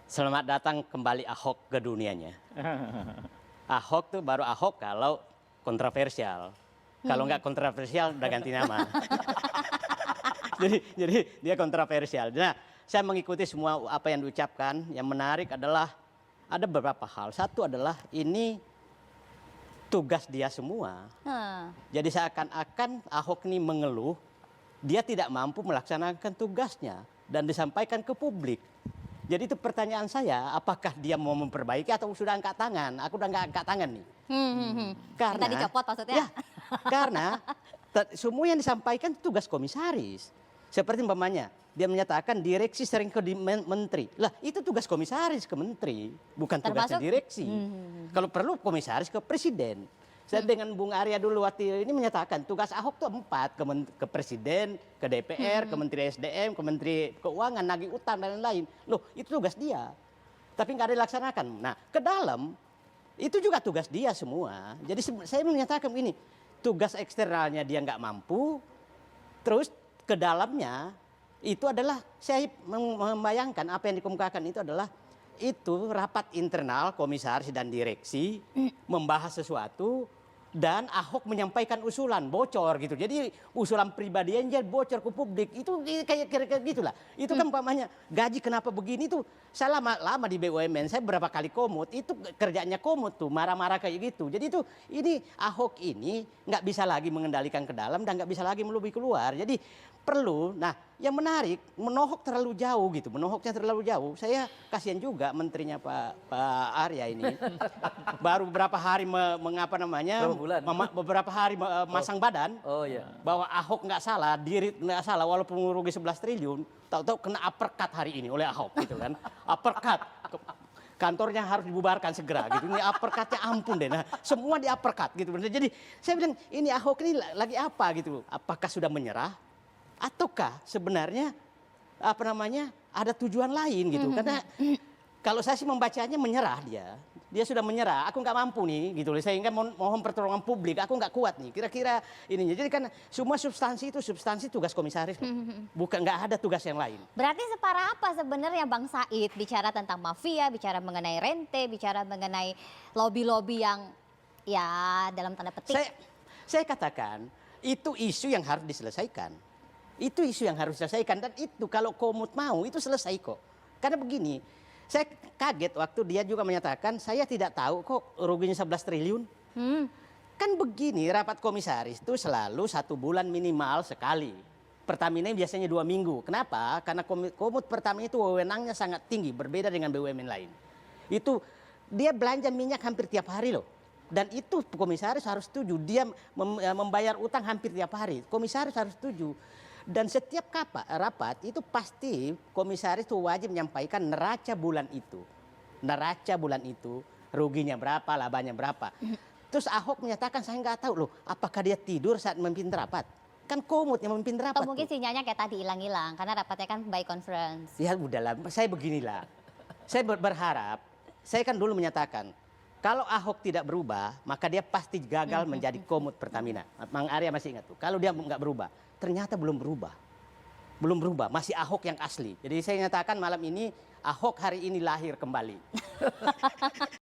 Selamat datang kembali Ahok ke dunianya. Ahok tuh baru Ahok kalau kontroversial. Kalau nggak kontroversial udah ganti nama. jadi dia kontroversial. Nah, saya mengikuti semua apa yang diucapkan. Yang menarik adalah ada beberapa hal. Satu adalah ini tugas dia semua. Jadi seakan-akan Ahok ini mengeluh, dia tidak mampu melaksanakan tugasnya dan disampaikan ke publik. Jadi itu pertanyaan saya, apakah dia mau memperbaiki atau sudah angkat tangan? Aku udah nggak angkat tangan nih. Karena tadi copot maksudnya? Ya, karena semua yang disampaikan tugas komisaris. Seperti umpamanya, dia menyatakan direksi sering ke menteri. Lah itu tugas komisaris ke menteri, bukan tugasnya direksi. Kalau perlu komisaris ke presiden. Saya dengan Bung Arya dulu waktu ini menyatakan tugas Ahok tuh 4, ke presiden, ke DPR, ke Menteri SDM, ke Menteri Keuangan, nagih utang dan lain-lain. Loh itu tugas dia. Tapi nggak dilaksanakan. Nah ke dalam itu juga tugas dia semua. Jadi saya menyatakan ini tugas eksternalnya dia nggak mampu, terus ke dalamnya itu adalah saya membayangkan apa yang dikemukakan itu adalah itu rapat internal komisaris dan direksi membahas sesuatu dan Ahok menyampaikan usulan bocor gitu. Jadi usulan pribadi aja bocor ke publik itu kayak kira-kira gitulah. Itu kan umpamanya gaji kenapa begini tuh saya lama di BUMN, saya berapa kali komut itu kerjanya komut tuh marah-marah kayak gitu. Jadi itu ini Ahok ini nggak bisa lagi mengendalikan ke dalam dan nggak bisa lagi melobi keluar. Jadi perlu, nah yang menarik menohok terlalu jauh gitu, menohoknya terlalu jauh. Saya kasihan juga menterinya Pak Arya ini, baru beberapa hari mengapa namanya, beberapa hari masang badan, bahwa Ahok nggak salah, diri nggak salah, walaupun rugi 11 triliun, tahu-tahu kena uppercut hari ini oleh Ahok gitu kan, uppercut. Kantornya harus dibubarkan segera gitu. Ini uppercutnya ampun deh. Nah, semua di uppercut gitu. Jadi saya bilang ini Ahok ini lagi apa gitu? Apakah sudah menyerah? Ataukah sebenarnya apa namanya ada tujuan lain gitu? Karena kalau saya sih membacanya menyerah dia sudah menyerah. Aku nggak mampu nih gitu. Sehingga mohon pertolongan publik. Aku nggak kuat nih. Kira-kira ininya. Jadi kan semua substansi itu substansi tugas komisaris, bukan nggak ada tugas yang lain. Berarti separah apa sebenarnya Bang Said bicara tentang mafia, bicara mengenai rente, bicara mengenai lobby-lobby yang ya dalam tanda petik? Saya katakan itu isu yang harus diselesaikan. Itu isu yang harus diselesaikan dan itu kalau Komut mau itu selesai kok. Karena begini, saya kaget waktu dia juga menyatakan saya tidak tahu kok ruginya 11 triliun. Kan begini rapat komisaris itu selalu 1 bulan minimal sekali. Pertamina biasanya 2 minggu. Kenapa? Karena Komut Pertamina itu wewenangnya sangat tinggi berbeda dengan BUMN lain. Itu dia belanja minyak hampir tiap hari loh. Dan itu komisaris harus setuju. Dia membayar utang hampir tiap hari. Komisaris harus setuju. Dan setiap rapat itu pasti komisaris itu wajib menyampaikan neraca bulan itu. Neraca bulan itu ruginya berapa, labanya berapa. Terus Ahok menyatakan saya nggak tahu loh apakah dia tidur saat memimpin rapat. Kan Komut yang memimpin rapat. Atau mungkin sinyalnya kayak tadi hilang-hilang karena rapatnya kan by conference. Ya udahlah, saya beginilah. Saya berharap, saya kan dulu menyatakan kalau Ahok tidak berubah, maka dia pasti gagal menjadi Komut Pertamina. Mang Arya masih ingat tuh. Kalau dia nggak berubah, ternyata belum berubah. Belum berubah, masih Ahok yang asli. Jadi saya nyatakan malam ini, Ahok hari ini lahir kembali.